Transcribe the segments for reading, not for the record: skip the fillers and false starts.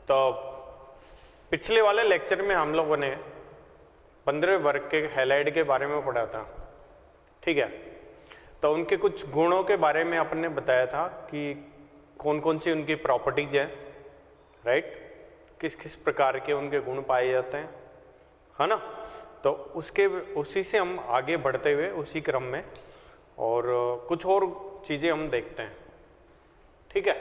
तो पिछले वाले लेक्चर में हम लोगों ने 15वें वर्ग के हैलाइड के बारे में पढ़ा था, ठीक है। तो उनके कुछ गुणों के बारे में अपन ने बताया था कि कौन कौन सी उनकी प्रॉपर्टीज है, राइट, किस किस प्रकार के उनके गुण पाए जाते हैं, है ना। तो उसी से हम आगे बढ़ते हुए उसी क्रम में और कुछ और चीज़ें हम देखते हैं, ठीक है।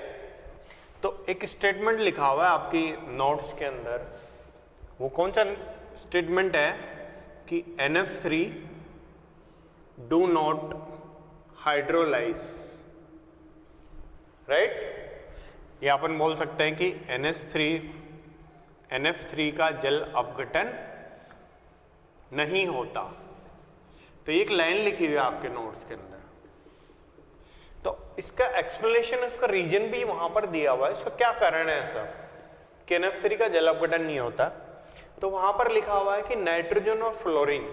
तो एक स्टेटमेंट लिखा हुआ है आपकी नोट्स के अंदर, वो कौन सा स्टेटमेंट है कि NF3 do not hydrolyse, right. ये अपन बोल सकते हैं कि NF3 का जल अपघटन नहीं होता। तो एक लाइन लिखी हुई है आपके नोट्स के अंदर, तो इसका एक्सप्लेनेशन, उसका रीजन भी वहां पर दिया हुआ है, इसका क्या कारण है ऐसा कि NF3 का जल अपघटन नहीं होता। तो वहां पर लिखा हुआ है कि नाइट्रोजन और फ्लोरीन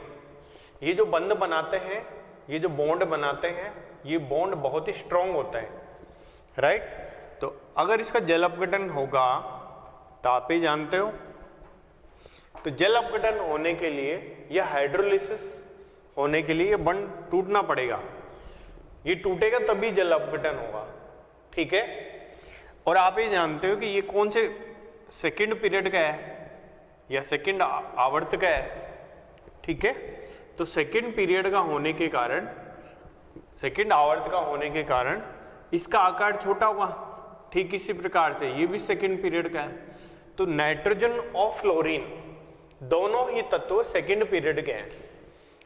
ये जो बंध बनाते हैं, ये जो बॉन्ड बनाते हैं, ये बॉन्ड बहुत ही स्ट्रांग होता है, राइट। तो अगर इसका जल अपघटन होगा तो आप ही जानते हो, तो जल अपघटन होने के लिए या हाइड्रोलिसिस होने के लिए ये बंध टूटना पड़ेगा, ये टूटेगा तभी जल अपघटन होगा, ठीक है। और आप ये जानते हो कि ये कौन से सेकंड पीरियड का है या सेकंड आवर्त का है, ठीक है। तो सेकंड पीरियड का होने के कारण, सेकंड आवर्त का होने के कारण इसका आकार छोटा होगा, ठीक इसी प्रकार से ये भी सेकंड पीरियड का है। तो नाइट्रोजन और फ्लोरीन दोनों ही तत्व सेकंड पीरियड के हैं,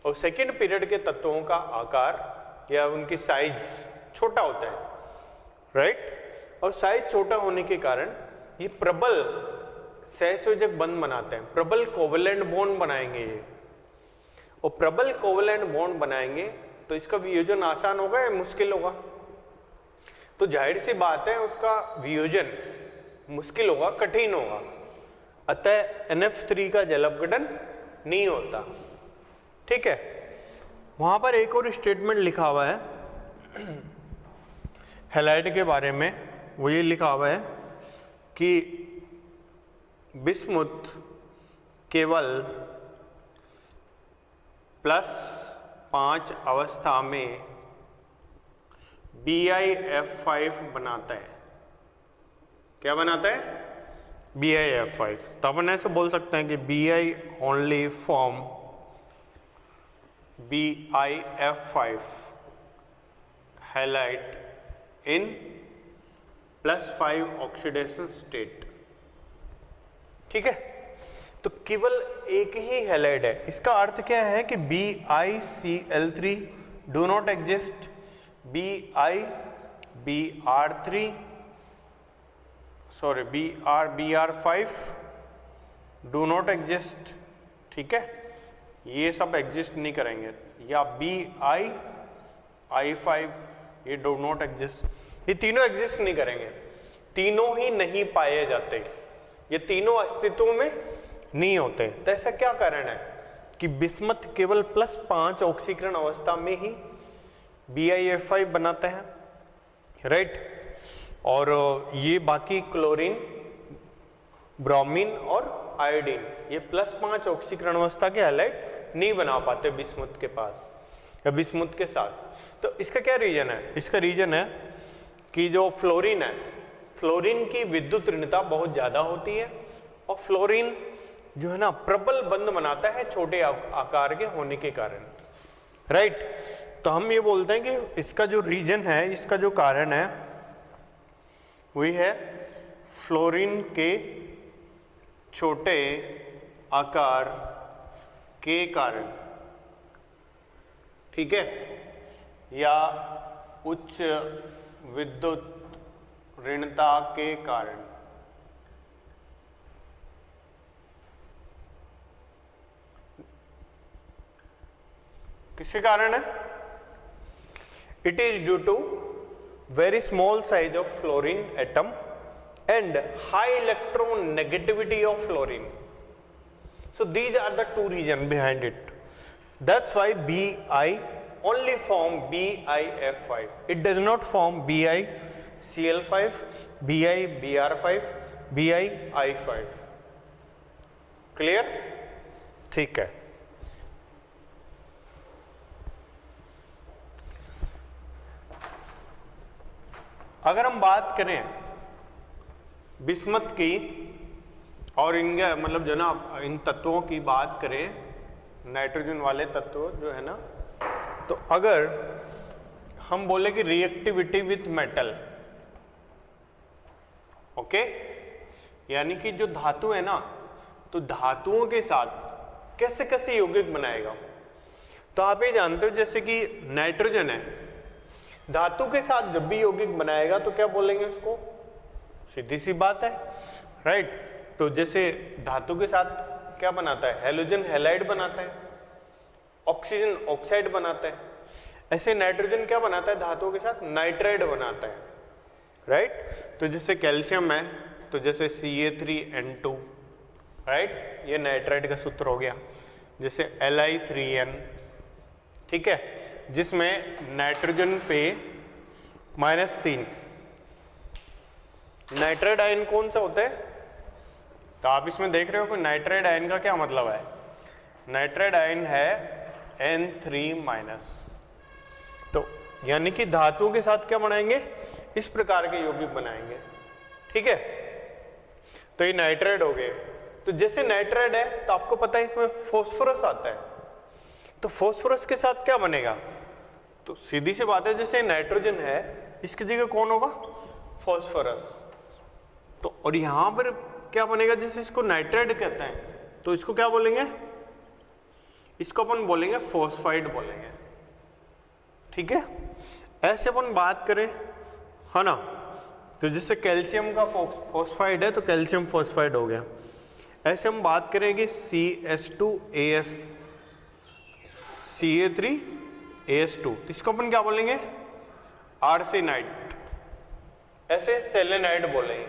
और सेकंड पीरियड के तत्वों का आकार या उनकी साइज छोटा होता है, राइट। और साइज छोटा होने के कारण ये प्रबल सहसंयोजक बंध बनाते हैं, प्रबल कोवेलेंट बॉन्ड बनाएंगे ये, और प्रबल कोवेलेंट बॉन्ड बनाएंगे तो इसका वियोजन आसान होगा या मुश्किल होगा। तो जाहिर सी बात है उसका वियोजन मुश्किल होगा, कठिन होगा, अतः NF3 का जल अपघटन नहीं होता, ठीक है। वहां पर एक और स्टेटमेंट लिखा हुआ है हैलाइड के बारे में, वो ये लिखा हुआ है कि बिस्मुथ केवल +5 अवस्था में BiF5 बनाता है। क्या बनाता है? BiF5। तो अपन ऐसे बोल सकते हैं कि Bi only form BiF5 halide in +5 oxidation state, ठीक है। तो केवल एक ही हैलाइड है, इसका अर्थ क्या है कि BiCl3 do not exist, Br5 do not exist, ठीक है, ये सब एग्जिस्ट नहीं करेंगे, या BiI5 ये डू नॉट एग्जिस्ट, ये तीनों एग्जिस्ट नहीं करेंगे, तीनों ही नहीं पाए जाते, ये तीनों अस्तित्व में नहीं होते। तो ऐसा क्या कारण है कि बिस्मथ केवल +5 ऑक्सीकरण अवस्था में ही BiF5 बनाते हैं, राइट। और ये बाकी क्लोरीन, ब्रोमीन और आयोडीन ये +5 ऑक्सीकरण अवस्था के हैलाइड नहीं बना पाते बिस्मुथ के पास या बिस्मुथ के साथ। तो इसका क्या रीजन है? इसका रीजन है कि जो फ्लोरीन है, फ्लोरीन की विद्युत ऋणता बहुत ज्यादा होती है, और फ्लोरीन जो है ना प्रबल बंध बनाता है छोटे आकार के होने के कारण, राइट। तो हम ये बोलते हैं कि इसका जो रीजन है, इसका जो कारण है वही है फ्लोरीन के छोटे आकार के कारण, ठीक है, या उच्च विद्युत ऋणता के कारण। किसके कारण है? It is due to very small size of fluorine atom and high electron negativity of fluorine. So these are the two reasons behind it. That's why Bi only form BiF5. It does not form BiCl5, BiBr5, BiI5। Clear? ठीक है। अगर हम बात करें bismuth की और इनके मतलब जो ना इन तत्वों की बात करें, नाइट्रोजन वाले तत्व जो है ना, तो अगर हम बोले कि रिएक्टिविटी विथ मेटल, ओके, यानी कि जो धातु है ना, तो धातुओं के साथ कैसे कैसे यौगिक बनाएगा। तो आप ये जानते हो जैसे कि नाइट्रोजन है, धातु के साथ जब भी यौगिक बनाएगा तो क्या बोलेंगे उसको, सीधी सी बात है, राइट। तो जैसे धातु के साथ क्या बनाता है, हैलोजन हैलाइड बनाता है, ऑक्सीजन ऑक्साइड बनाता है। ऐसे नाइट्रोजन क्या बनाता है धातुओं के साथ, नाइट्राइड बनाता है, राइट। तो जैसे कैल्शियम है, तो जैसे Ca3N2, राइट, ये नाइट्राइड का सूत्र हो गया। जैसे Li3N, ठीक है, जिसमें नाइट्रोजन पे -3, नाइट्राइड आयन कौन सा होता है। तो आप इसमें देख रहे हो कि नाइट्राइड आयन का क्या मतलब है, नाइट्राइड आयन है N3-। तो यानी कि धातुओं के साथ क्या बनाएंगे, इस प्रकार के यौगिक बनाएंगे, ठीक है। तो ये नाइट्राइड हो गए। तो जैसे नाइट्राइड है तो आपको पता है इसमें फॉस्फोरस आता है, तो फॉस्फोरस के साथ क्या बनेगा, तो सीधी सी बात है, जैसे नाइट्रोजन है इसकी जगह कौन होगा, फॉस्फोरस। तो और यहां पर क्या बनेगा, जैसे इसको नाइट्राइड कहते हैं, तो इसको क्या बोलेंगे, इसको अपन बोलेंगे फॉस्फाइड बोलेंगे, ठीक है। ऐसे अपन बात करें, है ना, तो जैसे कैल्शियम का फॉस्फाइड है तो कैल्शियम फॉस्फाइड हो गया। ऐसे हम बात करेंगे CS2AS, Ca3AS2, इसको अपन क्या बोलेंगे, आर्सेनाइड, ऐसे सेलेनाइड बोलेंगे,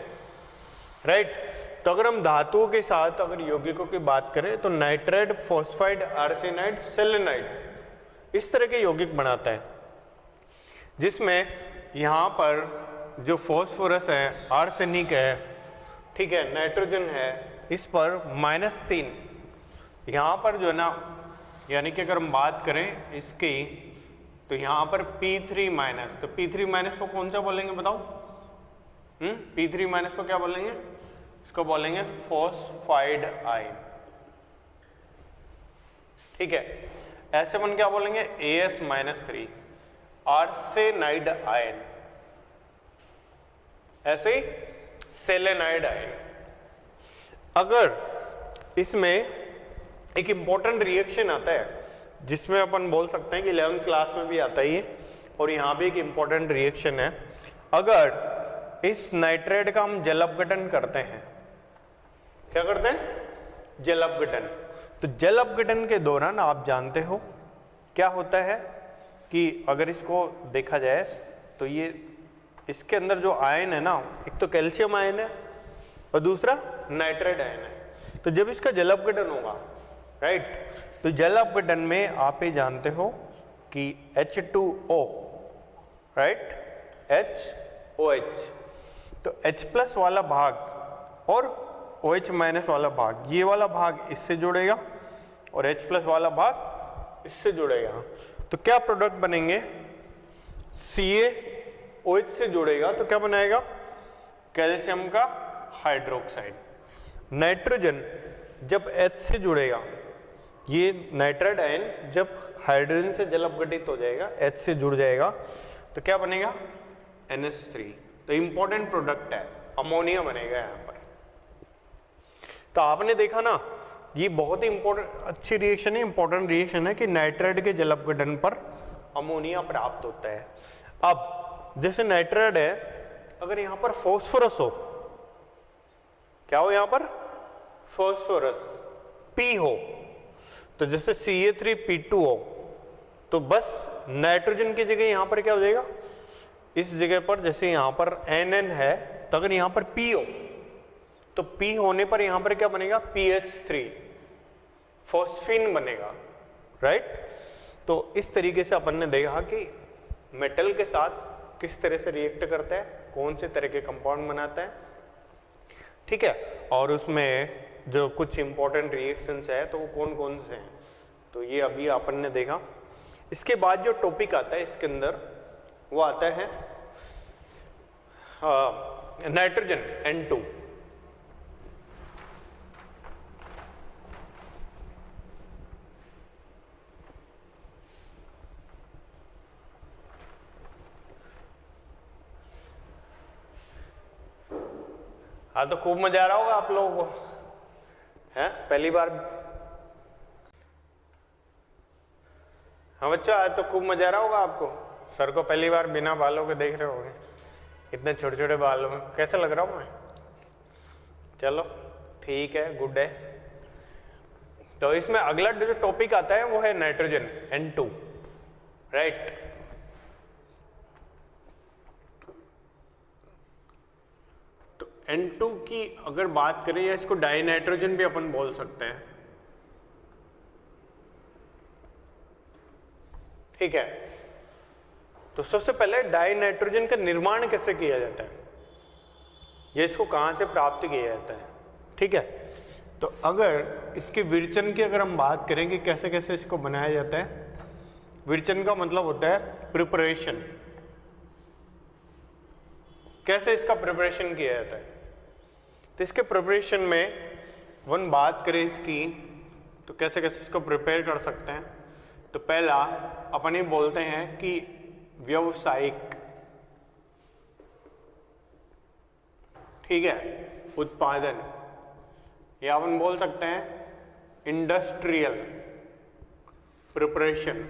राइट। तो अगर हम धातुओं के साथ अगर यौगिकों की बात करें तो नाइट्राइड, फॉस्फाइड, आर्सेनाइड, सेलेनाइड, इस तरह के यौगिक बनाता है, जिसमें यहाँ पर जो फॉस्फोरस है, आर्सेनिक है, ठीक है, नाइट्रोजन है, इस पर -3, यहाँ पर जो है ना, यानी कि अगर हम बात करें इसकी, तो यहाँ पर P3-, तो P3- को कौन सा बोलेंगे बताओ, P3- को क्या बोलेंगे, इसको बोलेंगे फॉस्फाइड आयन, ठीक है। ऐसे अपन क्या बोलेंगे, AS-3, आर्सेनाइड आयन, ऐसे ही सेलेनाइड आयन। अगर इसमें एक इंपॉर्टेंट रिएक्शन आता है जिसमें अपन बोल सकते हैं कि 11th क्लास में भी आता ही है, और यहाँ भी एक इंपॉर्टेंट रिएक्शन है, अगर इस नाइट्राइड का हम जल अपघटन करते हैं, क्या करते हैं, जल अपघटन। तो जल अपघटन के दौरान आप जानते हो क्या होता है कि अगर इसको देखा जाए तो ये इसके अंदर जो आयन है ना, एक तो कैल्शियम आयन है और दूसरा नाइट्राइड आयन है। तो जब इसका जल अपघटन होगा, राइट, तो जल अपघटन में आप ये जानते हो कि H2O, राइट, HOH, तो H+ वाला भाग और OH- वाला भाग, ये वाला भाग इससे जुड़ेगा और H+ वाला भाग इससे जुड़ेगा। तो क्या प्रोडक्ट बनेंगे, CaOH से जुड़ेगा तो क्या बनाएगा, कैल्शियम का हाइड्रोक्साइड। नाइट्रोजन जब H से जुड़ेगा, ये नाइट्राइड आयन जब हाइड्रोजन से जल अपघटित हो जाएगा, H से जुड़ जाएगा, तो क्या बनेगा, NH3। तो इंपॉर्टेंट प्रोडक्ट है, अमोनिया बनेगा यहाँ पर। तो आपने देखा ना, ये बहुत ही इंपॉर्टेंट अच्छी रिएक्शन है, इंपॉर्टेंट रिएक्शन है कि नाइट्राइड के जल अपघटन पर अमोनिया प्राप्त होता है। अब जैसे नाइट्राइड है, अगर यहाँ पर फॉस्फोरस हो, क्या हो, यहाँ पर फॉस्फोरस P हो, तो जैसे Ca3P2 हो, तो बस नाइट्रोजन की जगह यहाँ पर क्या हो जाएगा, इस जगह पर जैसे यहाँ पर NN है, तो अगर यहाँ पर P हो तो P होने पर यहाँ पर क्या बनेगा, PH3, फॉस्फीन बनेगा, राइट। तो इस तरीके से अपन ने देखा कि मेटल के साथ किस तरह से रिएक्ट करता है, कौन से तरह के कंपाउंड बनाता है। ठीक है, और उसमें जो कुछ इंपॉर्टेंट रिएक्शंस है तो वो कौन कौन से हैं, तो ये अभी अपन ने देखा। इसके बाद जो टॉपिक आता है इसके अंदर वो आता है नाइट्रोजन N2। हाँ, तो खूब मजा आ रहा होगा आप लोगों को, हैं पहली बार। हाँ बच्चों, आज तो खूब मजा आ रहा होगा आपको। सर को पहली बार बिना बालों के देख रहे होंगे, इतने छोटे छोटे बालों में कैसा लग रहा हूँ मैं। चलो ठीक है, गुड है। तो इसमें अगला जो टॉपिक आता है वो है नाइट्रोजन N2, राइट। तो N2 की अगर बात करें, या इसको डाई नाइट्रोजन भी अपन बोल सकते हैं, ठीक है। तो सबसे पहले डाई नाइट्रोजन का निर्माण कैसे किया जाता है, ये इसको कहां से प्राप्त किया जाता है, ठीक है। तो अगर इसके विरचन की अगर हम बात करें कि कैसे कैसे इसको बनाया जाता है, विरचन का मतलब होता है प्रिपरेशन, कैसे इसका प्रिपरेशन किया जाता है। तो इसके प्रिपरेशन में वन बात करें इसकी, तो कैसे कैसे इसको प्रिपेयर कर सकते हैं। तो पहला अपन ये बोलते हैं कि व्यावसायिक, ठीक है, उत्पादन, या अपन बोल सकते हैं इंडस्ट्रियल प्रिपरेशन।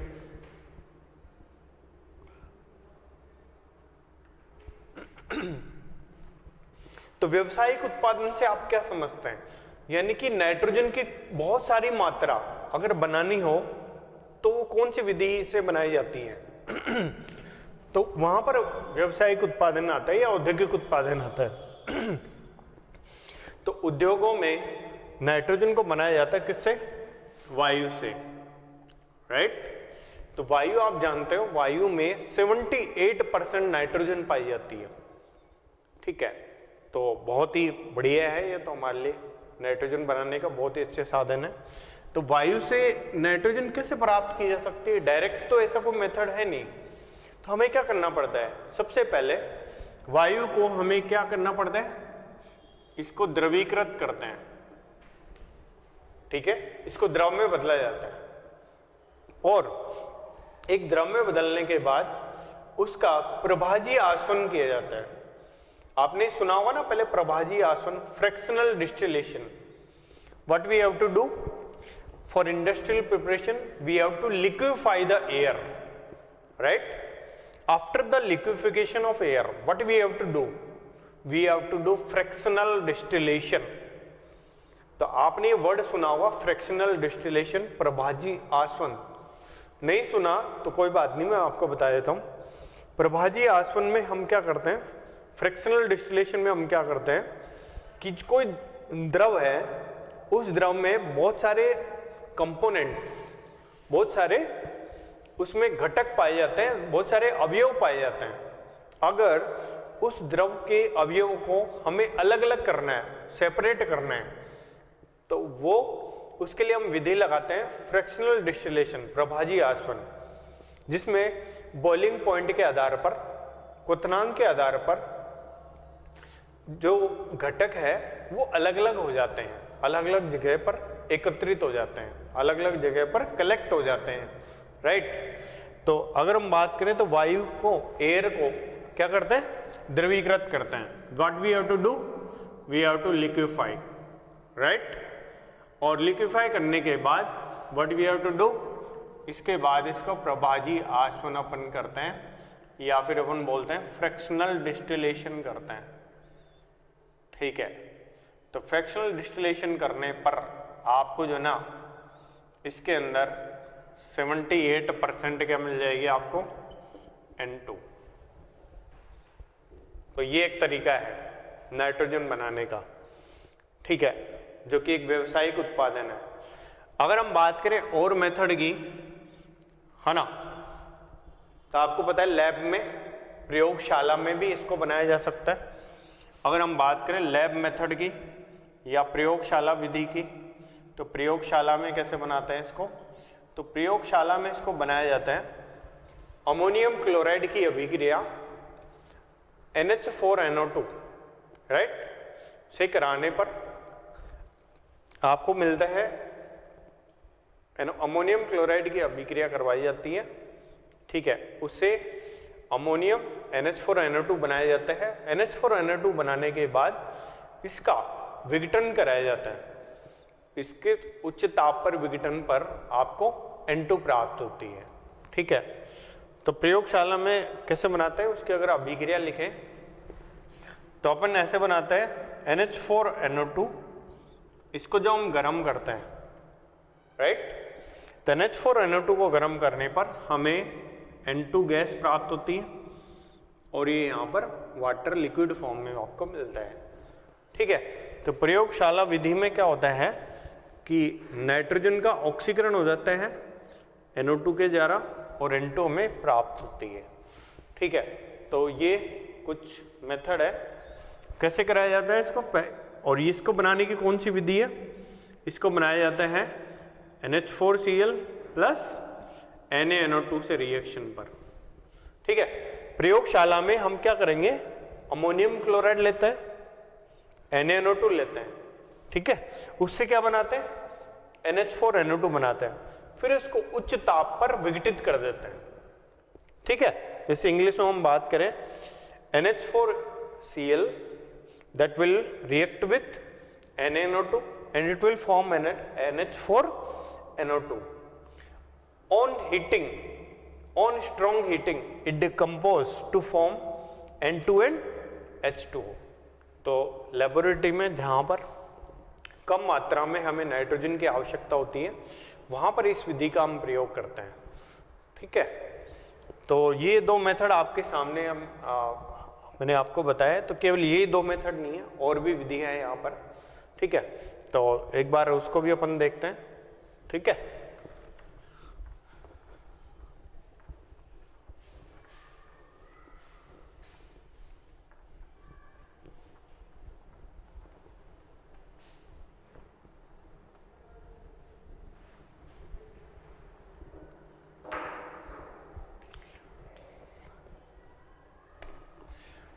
तो व्यावसायिक उत्पादन से आप क्या समझते हैं, यानी कि नाइट्रोजन की बहुत सारी मात्रा अगर बनानी हो तो वो कौन सी विधि से बनाई जाती है तो वहां पर व्यावसायिक उत्पादन आता है या औद्योगिक उत्पादन आता है तो उद्योगों में नाइट्रोजन को बनाया जाता है किससे, वायु से, राइट। तो वायु आप जानते हो, वायु में 78% नाइट्रोजन पाई जाती है, ठीक है। तो बहुत ही बढ़िया है ये, तो हमारे लिए नाइट्रोजन बनाने का बहुत ही अच्छे साधन है। तो वायु से नाइट्रोजन कैसे प्राप्त की जा सकती है, डायरेक्ट तो ऐसा कोई मेथड है नहीं। तो हमें क्या करना पड़ता है, सबसे पहले वायु को हमें क्या करना पड़ता है, इसको द्रवीकृत करते हैं, ठीक है, इसको द्रव में बदला जाता है, और एक द्रव में बदलने के बाद उसका प्रभाजी आसवन किया जाता है। आपने सुना होगा ना पहले प्रभाजी आसवन, fractional distillation. What we have to do for industrial preparation, we have to liquefy the air, right. After the liquefaction of air, what we have to do, we have to do fractional distillation. तो आपने ये word सुना होगा fractional distillation, प्रभाजी आसवन। नहीं सुना तो कोई बात नहीं, मैं आपको बता देता हूं। प्रभाजी आसवन में हम क्या करते हैं, फ्रैक्शनल डिस्टिलेशन में हम क्या करते हैं कि कोई द्रव है, उस द्रव में बहुत सारे कंपोनेंट्स, बहुत सारे उसमें घटक पाए जाते हैं, बहुत सारे अवयव पाए जाते हैं। अगर उस द्रव के अवयव को हमें अलग अलग करना है, सेपरेट करना है, तो वो उसके लिए हम विधि लगाते हैं फ्रैक्शनल डिस्टिलेशन, प्रभाजी आसवन, जिसमें बॉइलिंग पॉइंट के आधार पर, क्वथनांक के आधार पर जो घटक है वो अलग अलग हो जाते हैं, अलग अलग जगह पर एकत्रित हो जाते हैं, अलग अलग जगह पर कलेक्ट हो जाते हैं, राइट। तो अगर हम बात करें तो वायु को, एयर को क्या करते हैं, द्रवीकृत करते हैं। What we have to do, we have to liquefy, right. और लिक्विफाई करने के बाद what we have to do, इसके बाद इसको प्रभाजी आसवन अपन करते हैं, या फिर अपन बोलते हैं फ्रैक्शनल डिस्टिलेशन करते हैं, ठीक है। तो फ्रैक्शनल डिस्टिलेशन करने पर आपको जो ना इसके अंदर 78% क्या मिल जाएगी आपको, N2। तो ये एक तरीका है नाइट्रोजन बनाने का, ठीक है, जो कि एक व्यावसायिक उत्पादन है। अगर हम बात करें और मेथड की, है ना, तो आपको पता है लैब में, प्रयोगशाला में भी इसको बनाया जा सकता है। अगर हम बात करें लैब मेथड की या प्रयोगशाला विधि की, तो प्रयोगशाला में कैसे बनाते हैं इसको, तो प्रयोगशाला में इसको बनाया जाता है अमोनियम क्लोराइड की अभिक्रिया NH4NO2 राइट से कराने पर आपको मिलता है अमोनियम क्लोराइड की अभिक्रिया करवाई जाती है, ठीक है, उससे अमोनियम NH4NO2 बनाया जाता है। NH4NO2 बनाने के बाद इसका विघटन कराया जाता है, इसके उच्च ताप पर विघटन पर आपको N2 प्राप्त होती है, ठीक है। तो प्रयोगशाला में कैसे बनाते हैं उसकी अगर अभिक्रिया लिखें तो अपन ऐसे बनाते हैं NH4NO2, इसको जो हम गर्म करते हैं राइट, तो NH4NO2 को गर्म करने पर हमें N2 गैस प्राप्त होती है और ये यहाँ पर वाटर लिक्विड फॉर्म में आपको मिलता है, ठीक है। तो प्रयोगशाला विधि में क्या होता है कि नाइट्रोजन का ऑक्सीकरण हो जाता है NO2 के द्वारा और N2 हमें प्राप्त होती है, ठीक है। तो ये कुछ मेथड है कैसे कराया जाता है इसको, और इसको बनाने की कौन सी विधि है, इसको बनाया जाता है NH4Cl प्लस NaNO2 से रिएक्शन पर, ठीक है। प्रयोगशाला में हम क्या करेंगे, अमोनियम क्लोराइड लेते हैं, NaNO2 लेते हैं, ठीक है, उससे क्या बनाते हैं NH4NO2 बनाते हैं, फिर इसको उच्च ताप पर विघटित कर देते हैं, ठीक है। जैसे इंग्लिश में हम बात करें NH4Cl that will react with NaNO2 and it will form NH4NO2. On heating, on strong heating, it decomposes to form N2 and H2O. तो लेबोरेटरी में जहाँ पर कम मात्रा में हमें नाइट्रोजन की आवश्यकता होती है वहाँ पर इस विधि का हम प्रयोग करते हैं, ठीक है। तो ये दो मेथड आपके सामने मैंने आपको बताया, तो केवल ये दो मेथड नहीं है, और भी विधियां हैं यहाँ पर, ठीक है। तो एक बार उसको भी अपन देखते हैं, ठीक है।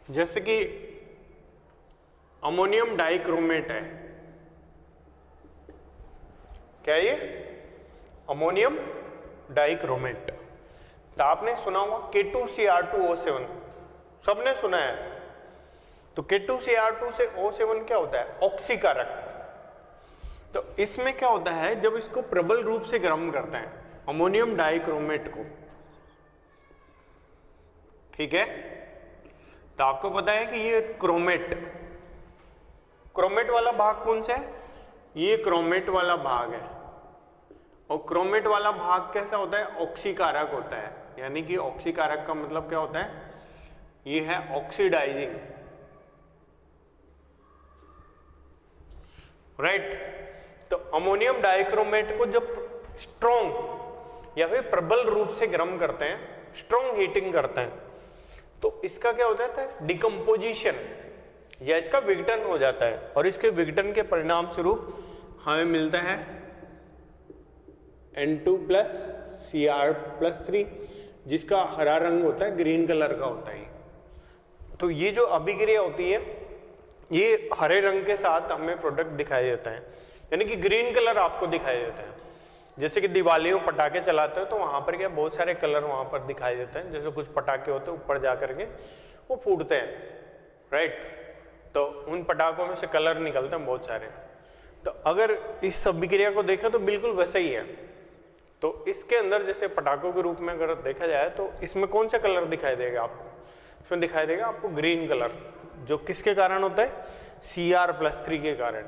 जैसे कि अमोनियम डाइक्रोमेट है, क्या ये अमोनियम डाइक्रोमेट, तो आपने सुना होगा K2Cr2O7, सबने सुना है। तो K2Cr2 से O7 क्या होता है, ऑक्सीकारक। तो इसमें क्या होता है, जब इसको प्रबल रूप से गर्म करते हैं अमोनियम डाइक्रोमेट को, ठीक है, तो आपको पता है कि ये क्रोमेट वाला भाग कौन सा है, ये क्रोमेट वाला भाग है, और क्रोमेट वाला भाग कैसा होता है, ऑक्सीकारक होता है। यानी कि ऑक्सीकारक का मतलब क्या होता है, ये है ऑक्सीडाइजिंग, राइट। तो अमोनियम डाइक्रोमेट को जब स्ट्रॉन्ग या फिर प्रबल रूप से गर्म करते हैं, स्ट्रॉन्ग हीटिंग करते हैं, तो इसका क्या हो जाता है, डिकम्पोजिशन या इसका विघटन हो जाता है, और इसके विघटन के परिणाम स्वरूप हमें मिलता है N2 प्लस Cr+3, जिसका हरा रंग होता है, ग्रीन कलर का होता है। तो ये जो अभिक्रिया होती है, ये हरे रंग के साथ हमें प्रोडक्ट दिखाई देता है, यानी कि ग्रीन कलर आपको दिखाई देता है। जैसे कि दिवाली में पटाखे चलाते हो तो वहां पर क्या बहुत सारे कलर वहां पर दिखाई देते हैं, जैसे कुछ पटाखे होते हैं ऊपर जा करके वो फूटते हैं, राइट। तो उन पटाखों में से कलर निकलते हैं बहुत सारे। तो अगर इस अभिक्रिया को देखें तो बिल्कुल वैसा ही है। तो इसके अंदर जैसे पटाखों के रूप में अगर देखा जाए तो इसमें कौन सा कलर दिखाई देगा आपको, इसमें दिखाई देगा आपको ग्रीन कलर, जो किसके कारण होता है, Cr+3 के कारण,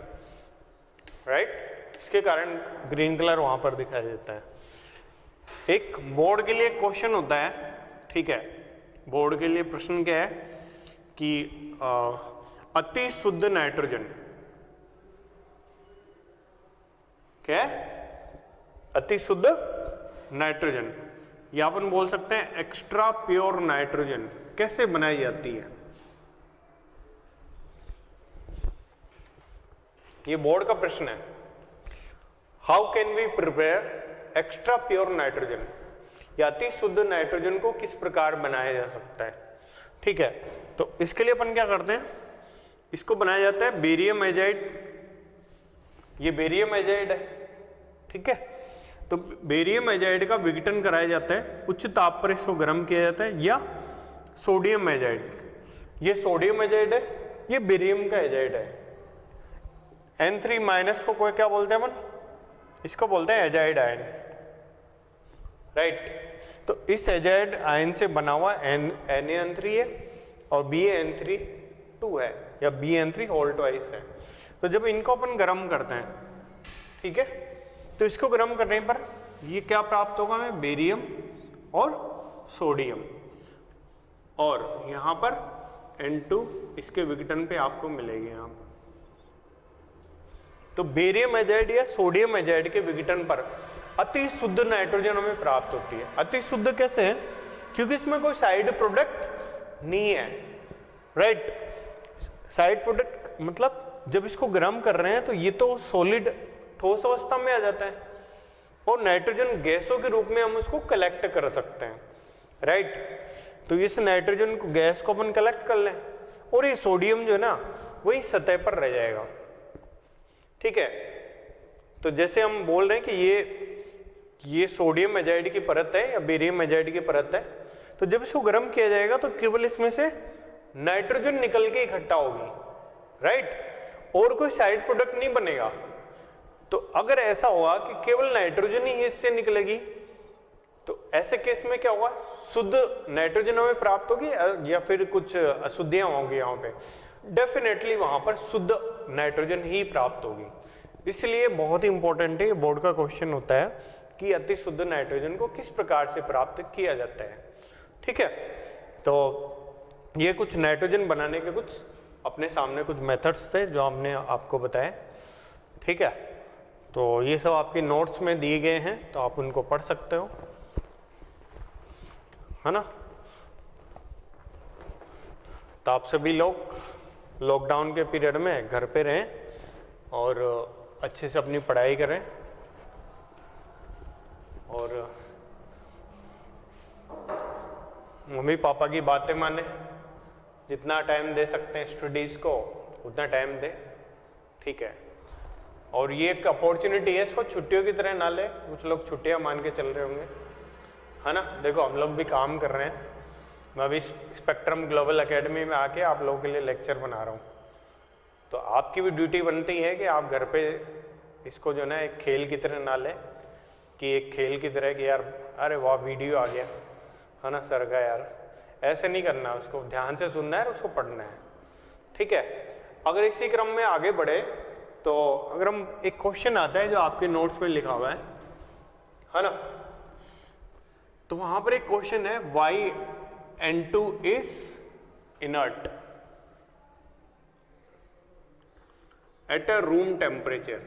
राइट। इसके कारण ग्रीन कलर वहां पर दिखाई देता है। एक बोर्ड के लिए क्वेश्चन होता है, ठीक है, बोर्ड के लिए प्रश्न क्या है कि अति शुद्ध नाइट्रोजन, क्या है, अति शुद्ध नाइट्रोजन, या अपन बोल सकते हैं एक्स्ट्रा प्योर नाइट्रोजन कैसे बनाई जाती है। ये बोर्ड का प्रश्न है। How can we prepare extra pure nitrogen, या अति शुद्ध नाइट्रोजन को किस प्रकार बनाया जा सकता है। ठीक है, तो इसके लिए अपन क्या करते हैं, इसको बनाया जाता है बेरियम एजाइड, ये बेरियम एजाइड है। ठीक है, तो बेरियम एजाइड का विघटन कराया जाता है, उच्च ताप पर इसको गर्म किया जाता है, या सोडियम एजाइड, ये सोडियम एजाइड है, ये बेरियम का एजाइड है। N3 माइनस को कोई क्या बोलते हैं अपन, इसको बोलते हैं एजाइड आयन, राइट। तो इस एजाइड आयन से बना हुआ Na3 है और BaN3 है, या BN3 होल ट्वाइस है। तो जब इनको अपन गर्म करते हैं, ठीक है, तो इसको गर्म करने पर ये क्या प्राप्त होगा हमें, बेरियम और सोडियम, और यहां पर N2 इसके विघटन पे आपको मिलेगी यहां पर। तो बेरियम एजाइड या सोडियम एजाइड के विघटन पर अति शुद्ध नाइट्रोजन हमें प्राप्त होती है। अति शुद्ध कैसे है, क्योंकि इसमें कोई साइड प्रोडक्ट नहीं है, राइट। साइड प्रोडक्ट मतलब जब इसको गर्म कर रहे हैं तो ये तो सॉलिड ठोस अवस्था में आ जाता है, और नाइट्रोजन गैसों के रूप में हम उसको कलेक्ट कर सकते हैं, राइट। तो इस नाइट्रोजन को गैस को अपन कलेक्ट कर लें, और ये सोडियम जो है ना वही सतह पर रह जाएगा। ठीक है, तो जैसे हम बोल रहे हैं कि ये सोडियम एजाइड की परत है या बेरियम एजाइड की परत है, तो जब इसको गर्म किया जाएगा तो केवल इसमें से नाइट्रोजन निकल के इकट्ठा होगी, राइट, और कोई साइड प्रोडक्ट नहीं बनेगा। तो अगर ऐसा हुआ कि केवल नाइट्रोजन ही इससे निकलेगी, तो ऐसे केस में क्या होगा, शुद्ध नाइट्रोजन हमें प्राप्त होगी या फिर कुछ अशुद्धियां होंगी यहाँ पे, डेफिनेटली वहां पर शुद्ध नाइट्रोजन ही प्राप्त होगी। इसलिए बहुत ही इंपॉर्टेंट है, बोर्ड का क्वेश्चन होता है कि अति शुद्ध नाइट्रोजन को किस प्रकार से प्राप्त किया जाता है। ठीक है, तो ये कुछ नाइट्रोजन बनाने के कुछ अपने सामने कुछ मेथड्स थे जो हमने आपको बताए। ठीक है, तो ये सब आपके नोट्स में दिए गए हैं, तो आप उनको पढ़ सकते हो, है ना। तो आप सभी लोग लॉकडाउन के पीरियड में घर पे रहें और अच्छे से अपनी पढ़ाई करें, और मम्मी पापा की बातें माने, जितना टाइम दे सकते हैं स्टडीज को उतना टाइम दें। ठीक है, और ये एक अपॉर्चुनिटी है, इसको छुट्टियों की तरह ना ले। कुछ लोग छुट्टियां मान के चल रहे होंगे, है ना। देखो हम लोग भी काम कर रहे हैं, मैं अभी स्पेक्ट्रम ग्लोबल एकेडमी में आके आप लोगों के लिए लेक्चर बना रहा हूँ, तो आपकी भी ड्यूटी बनती है कि आप घर पे इसको जो ना एक खेल की तरह ना लें, कि एक खेल की तरह कि यार अरे वाह वीडियो आ गया, है ना सर का, यार ऐसे नहीं करना, उसको ध्यान से सुनना है और उसको पढ़ना है। ठीक है, अगर इसी क्रम में आगे बढ़े तो अगर हम एक क्वेश्चन आता है जो आपके नोट्स में लिखा हुआ है ना, तो वहां पर एक क्वेश्चन है, Y N2 is inert at a room temperature।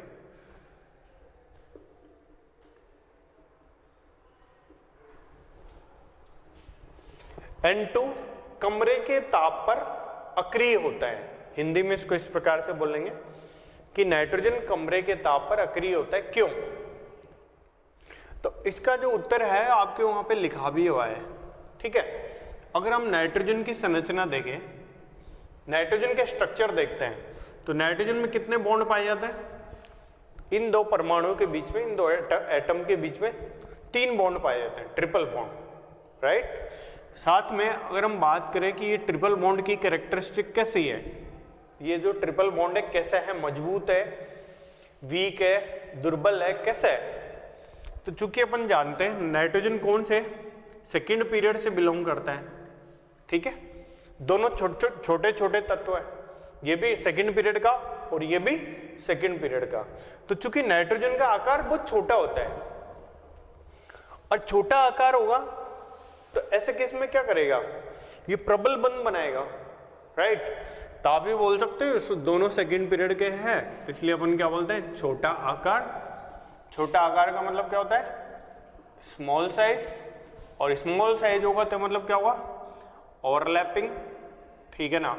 N2 कमरे के ताप पर अक्रिय होता है। हिंदी में इसको इस प्रकार से बोलेंगे कि नाइट्रोजन कमरे के ताप पर अक्रिय होता है, क्यों? तो इसका जो उत्तर है आपके वहां पे लिखा भी हुआ है। ठीक है, अगर हम नाइट्रोजन की संरचना देखें, नाइट्रोजन के स्ट्रक्चर देखते हैं, तो नाइट्रोजन में कितने बॉन्ड पाए जाते हैं? इन दो परमाणुओं के बीच में, इन दो एटम के बीच में 3 बॉन्ड पाए जाते हैं, ट्रिपल बॉन्ड, राइट। साथ में अगर हम बात करें कि ये ट्रिपल बॉन्ड की कैरेक्टरिस्टिक कैसी है, ये जो ट्रिपल बॉन्ड है कैसा है, मजबूत है, वीक है, दुर्बल है, कैसा है? तो चूंकि अपन जानते हैं नाइट्रोजन कौन से सेकंड पीरियड से बिलोंग करता है, ठीक है, दोनों छोटे छोटे तत्व है, ये भी सेकंड पीरियड का और ये भी सेकंड पीरियड का। तो चूंकि नाइट्रोजन का आकार बहुत छोटा होता है और छोटा आकार होगा, तो ऐसे केस में क्या करेगा, ये प्रबल बंध बनाएगा, राइट। तो आप भी बोल सकते हो दोनों सेकंड पीरियड के हैं, तो इसलिए अपन क्या बोलते हैं, छोटा आकार। छोटा आकार का मतलब क्या होता है, स्मॉल साइज, और स्मॉल साइज होगा तो मतलब क्या हुआ, ओवरलैपिंग, ठीक है ना,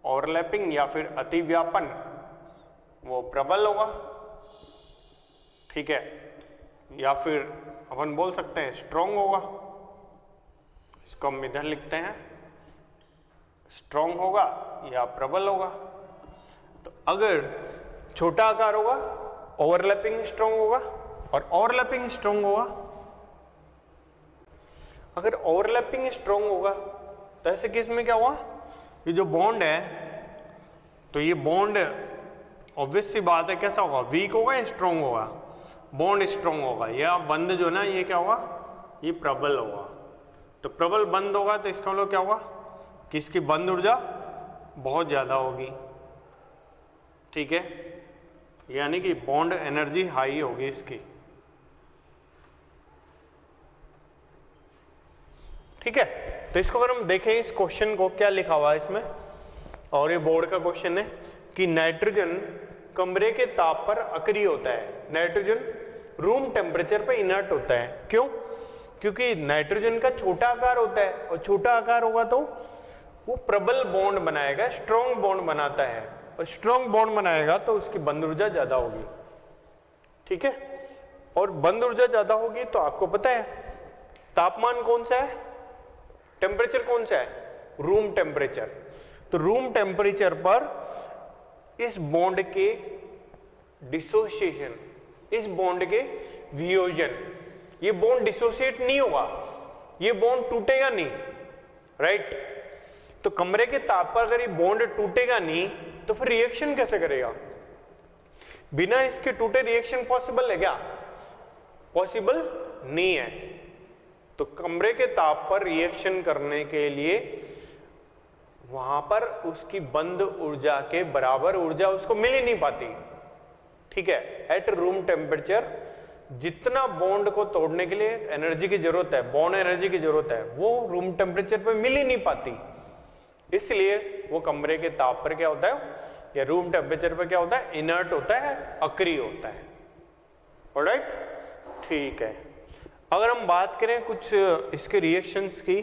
ओवरलैपिंग या फिर अतिव्यापन, वो प्रबल होगा, ठीक है, या फिर अपन बोल सकते हैं स्ट्रॉन्ग होगा। इसको हम इधर लिखते हैं, स्ट्रॉन्ग होगा या प्रबल होगा। तो अगर छोटा आकार होगा ओवरलैपिंग स्ट्रॉन्ग होगा, और ओवरलैपिंग स्ट्रॉन्ग होगा, अगर ओवरलैपिंग स्ट्रॉन्ग होगा तो ऐसे केस में क्या हुआ, ये जो बॉन्ड है, तो ये बॉन्ड ऑब्वियस सी बात है कैसा होगा, वीक होगा या स्ट्रॉन्ग होगा, बॉन्ड स्ट्रॉन्ग होगा, या बंद जो ना ये क्या होगा, ये प्रबल होगा। तो प्रबल बंद होगा तो इसका मतलब क्या होगा कि इसकी बंद ऊर्जा बहुत ज्यादा होगी, ठीक है, यानी कि बॉन्ड एनर्जी हाई होगी इसकी, ठीक है। तो इसको अगर हम देखें इस क्वेश्चन को क्या लिखा हुआ है इसमें, और ये बोर्ड का क्वेश्चन है कि नाइट्रोजन कमरे के ताप पर अक्रिय होता है, नाइट्रोजन रूम टेम्परेचर पर इनर्ट होता है। क्यों? क्योंकि नाइट्रोजन का छोटा आकार होता है, और छोटा आकार होगा तो वो प्रबल बॉन्ड बनाएगा, स्ट्रॉन्ग बॉन्ड बनाता है, और स्ट्रॉन्ग बॉन्ड बनाएगा तो उसकी बंद ऊर्जा ज्यादा होगी, ठीक है। और बंद ऊर्जा ज्यादा होगी तो आपको पता है तापमान कौन सा है, टेम्परेचर कौन सा है, रूम टेम्परेचर। तो रूम टेम्परेचर पर इस बॉन्ड के डिसोसिएशन, इस बॉन्ड के वियोजन, ये बॉन्ड डिसोसिएट नहीं होगा, ये बॉन्ड टूटेगा नहीं, राइट। तो कमरे के ताप पर अगर ये बॉन्ड टूटेगा नहीं तो फिर रिएक्शन कैसे करेगा, बिना इसके टूटे रिएक्शन पॉसिबल है क्या, पॉसिबल नहीं है। तो कमरे के ताप पर रिएक्शन करने के लिए वहां पर उसकी बंद ऊर्जा के बराबर ऊर्जा उसको मिल ही नहीं पाती, ठीक है। एट रूम टेम्परेचर जितना बॉन्ड को तोड़ने के लिए एनर्जी की जरूरत है, बॉन्ड एनर्जी की जरूरत है, वो रूम टेम्परेचर पर मिल ही नहीं पाती, इसलिए वो कमरे के ताप पर क्या होता है, या रूम टेम्परेचर पर क्या होता है, इनर्ट होता है, अक्रिय होता है, ऑलराइट, ठीक है। अगर हम बात करें कुछ इसके रिएक्शंस की,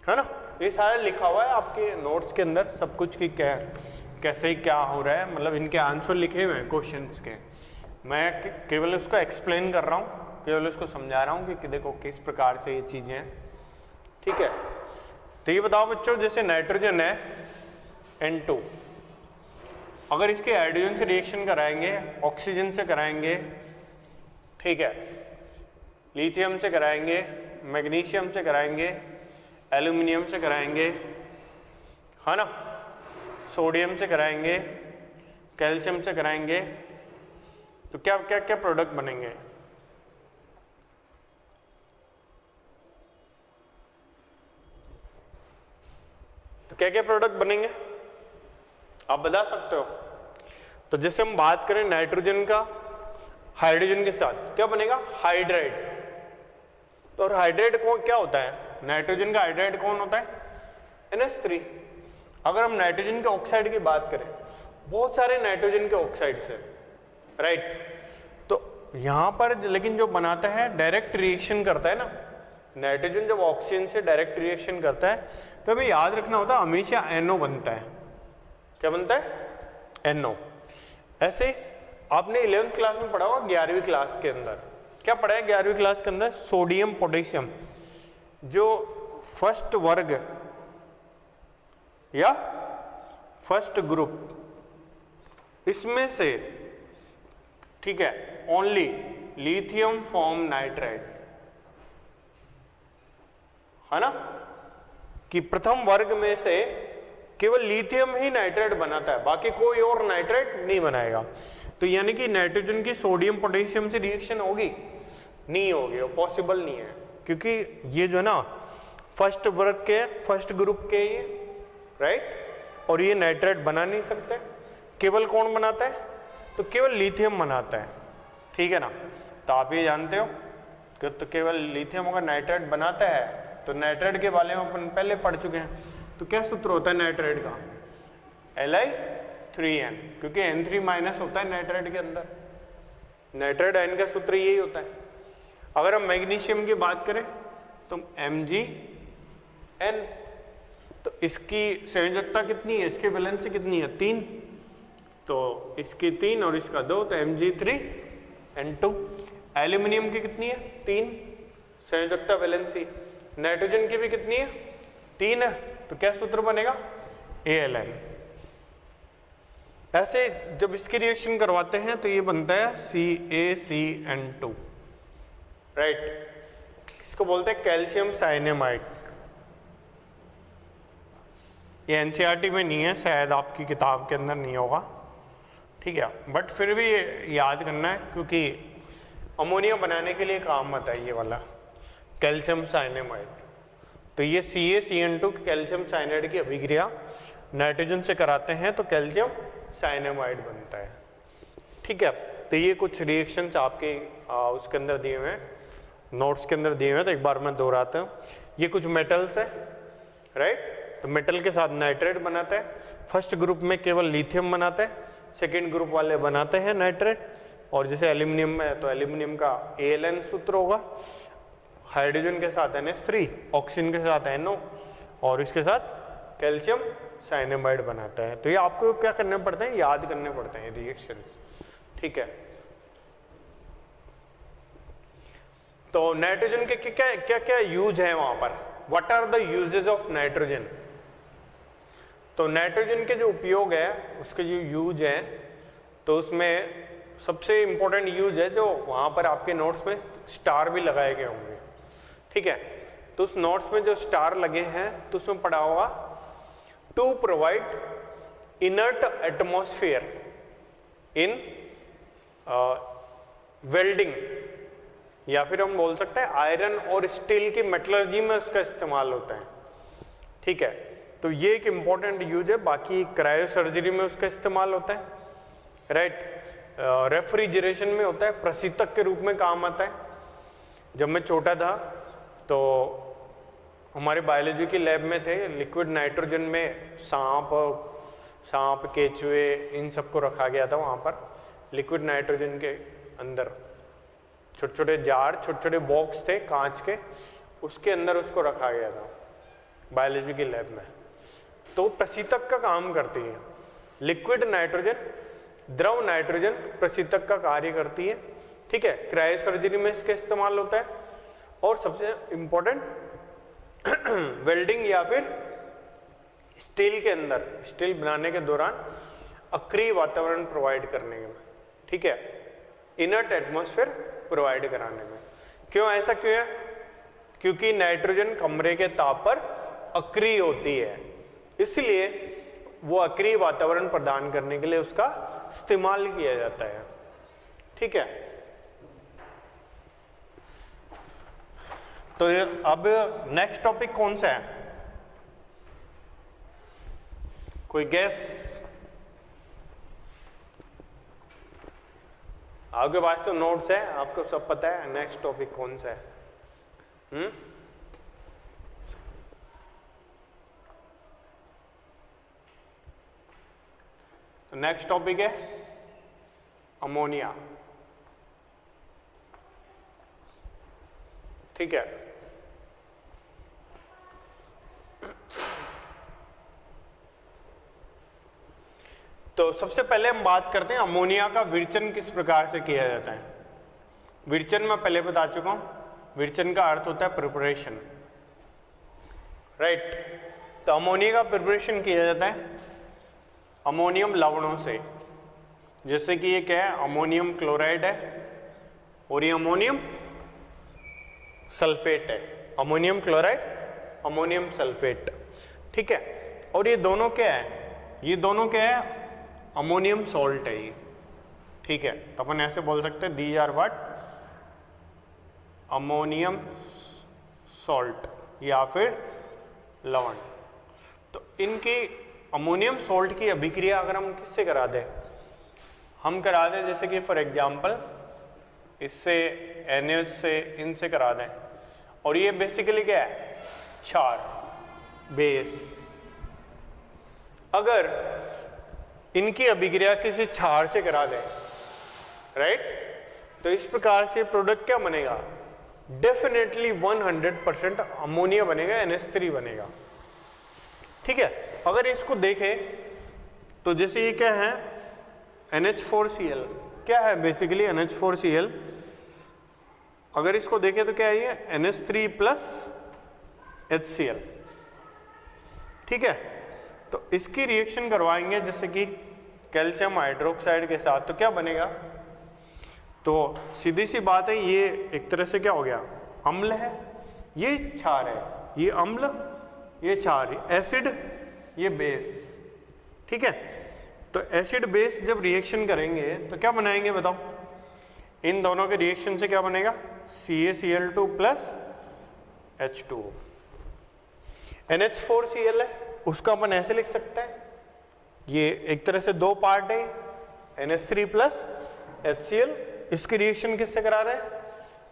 है ना, ये सारा लिखा हुआ है आपके नोट्स के अंदर सब कुछ कि क्या कैसे क्या हो रहा है, मतलब इनके आंसर लिखे हुए हैं क्वेश्चंस के, मैं केवल उसको एक्सप्लेन कर रहा हूँ, केवल उसको समझा रहा हूँ कि देखो किस प्रकार से ये चीजें हैं, ठीक है। तो ये बताओ बच्चों, जैसे नाइट्रोजन है N2, अगर इसके हाइड्रोजन से रिएक्शन कराएंगे, ऑक्सीजन से कराएंगे, ठीक है, लिथियम से कराएंगे, मैग्नीशियम से कराएंगे, एल्यूमिनियम से कराएंगे, है ना, सोडियम से कराएंगे, कैल्शियम से कराएंगे, तो क्या क्या क्या प्रोडक्ट बनेंगे, तो क्या क्या प्रोडक्ट बनेंगे आप बता सकते हो। तो जैसे हम बात करें नाइट्रोजन का हाइड्रोजन के साथ क्या बनेगा, हाइड्राइड। तो और हाइड्राइड कौन क्या होता है, नाइट्रोजन का हाइड्राइड कौन होता है, NH3। अगर हम नाइट्रोजन के ऑक्साइड की बात करें, बहुत सारे नाइट्रोजन के ऑक्साइड्स हैं, राइट। तो यहां पर लेकिन जो बनाता है डायरेक्ट रिएक्शन करता है ना, नाइट्रोजन जब ऑक्सीजन से डायरेक्ट रिएक्शन करता है तो हमें याद रखना होता है हमेशा NO बनता है, क्या बनता है, NO। ऐसे आपने 11th क्लास में पढ़ा होगा, 11वीं क्लास के अंदर क्या पढ़ा है, 11वीं क्लास के अंदर सोडियम पोटेशियम, जो फर्स्ट वर्ग या फर्स्ट ग्रुप, इसमें से, ठीक है, ओनली लिथियम फॉर्म नाइट्राइड, है ना, कि प्रथम वर्ग में से केवल लिथियम ही नाइट्राइड बनाता है, बाकी कोई और नाइट्राइड नहीं बनाएगा। तो यानी कि नाइट्रोजन की सोडियम पोटेशियम से रिएक्शन होगी, नहीं होगी, वो पॉसिबल नहीं है, क्योंकि ये जो ना फर्स्ट वर्ग के, फर्स्ट ग्रुप के ये, राइट, और ये नाइट्राइड बना नहीं सकते। केवल कौन बनाता है, तो केवल लिथियम बनाता है, ठीक है ना। तो आप ये जानते हो कि तो केवल लिथियम अगर नाइट्राइड बनाता है, तो नाइट्राइड के बारे में अपन पहले पढ़ चुके हैं। तो क्या सूत्र होता है नाइट्राइड का, Li3n, क्योंकि N3 माइनस होता है नाइट्राइड के अंदर, नाइट्राइड आयन का सूत्र यही होता है। अगर हम मैग्नीशियम की बात करें तो Mgn, तो इसकी संयोजकता कितनी है, इसकी वैलेंसी कितनी है, 3, तो इसकी 3 और इसका 2, तो Mg3N2। एल्यूमिनियम की कितनी है? 3 संयोजकता वैलेंसी। नाइट्रोजन की भी कितनी है? 3 है। तो क्या सूत्र बनेगा? ALN। ऐसे जब इसकी रिएक्शन करवाते हैं तो ये बनता है CaCN2, राइट। इसको बोलते हैं कैल्शियम साइनेमाइड। ये एनसीईआरटी में नहीं है, शायद आपकी किताब के अंदर नहीं होगा, ठीक है, बट फिर भी याद करना है क्योंकि अमोनिया बनाने के लिए काम आता है ये वाला कैल्शियम साइनेमाइड। तो ये CaCN2 कैल्शियम साइनाइड की अभिक्रिया नाइट्रोजन से कराते हैं तो कैल्शियम साइनेमाइड बनता है, ठीक है। तो ये कुछ रिएक्शंस आपके उसके अंदर दिए हुए हैं, नोट्स के अंदर दिए हुए हैं, तो एक बार मैं दोहराता हूँ। ये कुछ मेटल्स है, राइट। तो मेटल के साथ नाइट्रेट बनाता है। फर्स्ट ग्रुप में केवल लिथियम बनाता है, सेकेंड ग्रुप वाले बनाते हैं नाइट्रेट। और जैसे एल्यूमिनियम में है तो एल्यूमिनियम का ALN सूत्र होगा, हाइड्रोजन के साथ NH3, ऑक्सीजन के साथ NO और इसके साथ कैल्शियम साइनेमाइड बनाता है। तो ये आपको क्या करने पड़ते हैं? याद करने पड़ते हैं रिएक्शंस, ठीक है। तो नाइट्रोजन के क्या क्या यूज है वहां पर? What are the uses of nitrogen? तो नाइट्रोजन के जो उपयोग है, उसके जो यूज है, तो उसमें सबसे इंपॉर्टेंट यूज है जो वहां पर आपके नोट्स में स्टार भी लगाए गए होंगे, ठीक है। तो उस नोट्स में जो स्टार लगे हैं तो उसमें पढ़ा होगा to provide inert atmosphere in welding, या फिर हम बोल सकते हैं आयरन और स्टील की मेटलर्जी में उसका इस्तेमाल होता है, ठीक है। तो ये एक इंपॉर्टेंट यूज है। बाकी क्रायो सर्जरी में उसका इस्तेमाल होता है, राइट। रेफ्रिजरेशन में होता है, प्रशीतक के रूप में काम आता है। जब मैं छोटा था तो हमारे बायोलॉजी की लैब में थे, लिक्विड नाइट्रोजन में सांप केचुए इन सबको रखा गया था वहाँ पर लिक्विड नाइट्रोजन के अंदर। छोटे छोटे जार, छोटे छोटे बॉक्स थे कांच के, उसके अंदर उसको रखा गया था बायोलॉजी की लैब में। तो प्रशीतक का काम करती है। लिक्विड नाइट्रोजन, द्रव नाइट्रोजन प्रशीतक का कार्य करती है, ठीक है। क्रायो सर्जरी में इसका इस्तेमाल होता है। और सबसे इंपॉर्टेंट वेल्डिंग या फिर स्टील के अंदर, स्टील बनाने के दौरान अक्रिय वातावरण प्रोवाइड करने में, ठीक है, इनर्ट एटमॉस्फेयर प्रोवाइड कराने में। क्यों ऐसा क्यों है? क्योंकि नाइट्रोजन कमरे के ताप पर अक्रिय होती है, इसलिए वो अक्रिय वातावरण प्रदान करने के लिए उसका इस्तेमाल किया जाता है, ठीक है। तो अब नेक्स्ट टॉपिक कौन सा है? कोई गैस? आपके पास तो नोट्स है, आपको सब पता है नेक्स्ट टॉपिक कौन सा है। तो नेक्स्ट टॉपिक है अमोनिया, ठीक है। तो सबसे पहले हम बात करते हैं अमोनिया का विरचन किस प्रकार से किया जाता है। विरचन मैं पहले बता चुका हूं। विरचन का अर्थ होता है प्रिपरेशन, राइट। तो अमोनिया का प्रिपरेशन किया जाता है अमोनियम लवणों से। जैसे कि ये क्या है? अमोनियम क्लोराइड है और ये अमोनियम सल्फेट है। अमोनियम क्लोराइड, अमोनियम सल्फेट, ठीक है। और ये दोनों क्या है? ये दोनों क्या है? अमोनियम सॉल्ट है ये, ठीक है। तो अपन ऐसे बोल सकते हैं these are what? Ammonium salt या फिर लवण। तो इनकी अमोनियम सॉल्ट की अभिक्रिया अगर हम किससे करा दें? हम करा दें जैसे कि फॉर एग्जांपल इससे NaOH से इनसे करा दें, और ये बेसिकली क्या है? क्षार, बेस। अगर इनकी अभिक्रिया किसी क्षार से करा दें, राइट, तो इस प्रकार से प्रोडक्ट क्या बनेगा? डेफिनेटली 100% अमोनिया बनेगा, NH3 बनेगा, ठीक है। अगर इसको देखें तो जैसे ये क्या है? NH4Cl क्या है बेसिकली? NH4Cl अगर इसको देखें तो क्या है ये? NH3 प्लस HCl, ठीक है। तो इसकी रिएक्शन करवाएंगे जैसे कि कैल्शियम हाइड्रोक्साइड के साथ, तो क्या बनेगा? तो सीधी सी बात है, ये एक तरह से क्या हो गया? अम्ल है, ये क्षार है, ये अम्ल, ये क्षार, एसिड, ये बेस, ठीक है। तो एसिड बेस जब रिएक्शन करेंगे तो क्या बनाएंगे बताओ? इन दोनों के रिएक्शन से क्या बनेगा? CaCl2 plus H2O। NH4Cl है, उसका अपन ऐसे लिख सकते हैं, ये एक तरह से दो पार्ट है, NH3 प्लस HCl। इसकी रिएक्शन किससे करा रहे हैं?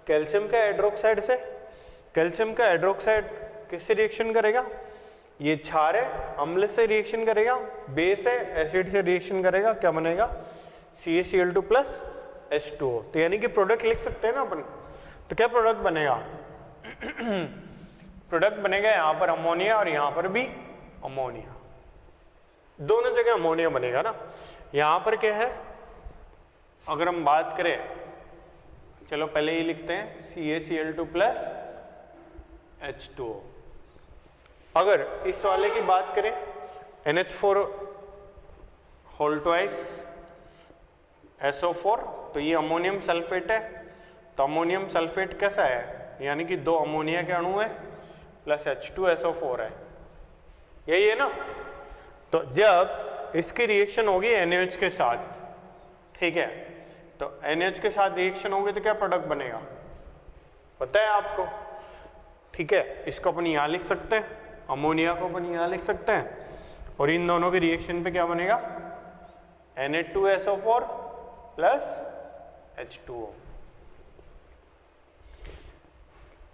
कैल्शियम का हाइड्रोक्साइड से। कैल्शियम का हाइड्रोक्साइड किससे रिएक्शन करेगा? ये क्षार है, अम्ल से रिएक्शन करेगा, बेस है, एसिड से रिएक्शन करेगा, क्या बनेगा? CaCl2 plus H2O। तो यानी कि प्रोडक्ट लिख सकते हैं ना अपन। तो क्या प्रोडक्ट बनेगा? प्रोडक्ट बनेगा यहाँ पर अमोनिया और यहाँ पर भी अमोनिया, दोनों जगह अमोनिया बनेगा ना। यहाँ पर क्या है, अगर हम बात करें, चलो पहले ये लिखते हैं CaCl2 प्लस H2O। अगर इस वाले की बात करें NH4 होल ट्वाइस SO4, तो ये अमोनियम सल्फेट है। तो अमोनियम सल्फेट कैसा है? यानी कि दो अमोनिया के अणु है प्लस H2SO4 है, यही है ना। तो जब इसकी रिएक्शन होगी NaOH के साथ, ठीक है, तो NaOH के साथ रिएक्शन होगी तो क्या प्रोडक्ट बनेगा पता है आपको? ठीक है, इसको अपन यहाँ लिख सकते हैं, अमोनिया को अपन यहाँ लिख सकते हैं, और इन दोनों के रिएक्शन पे क्या बनेगा? Na2SO4 plus H2O।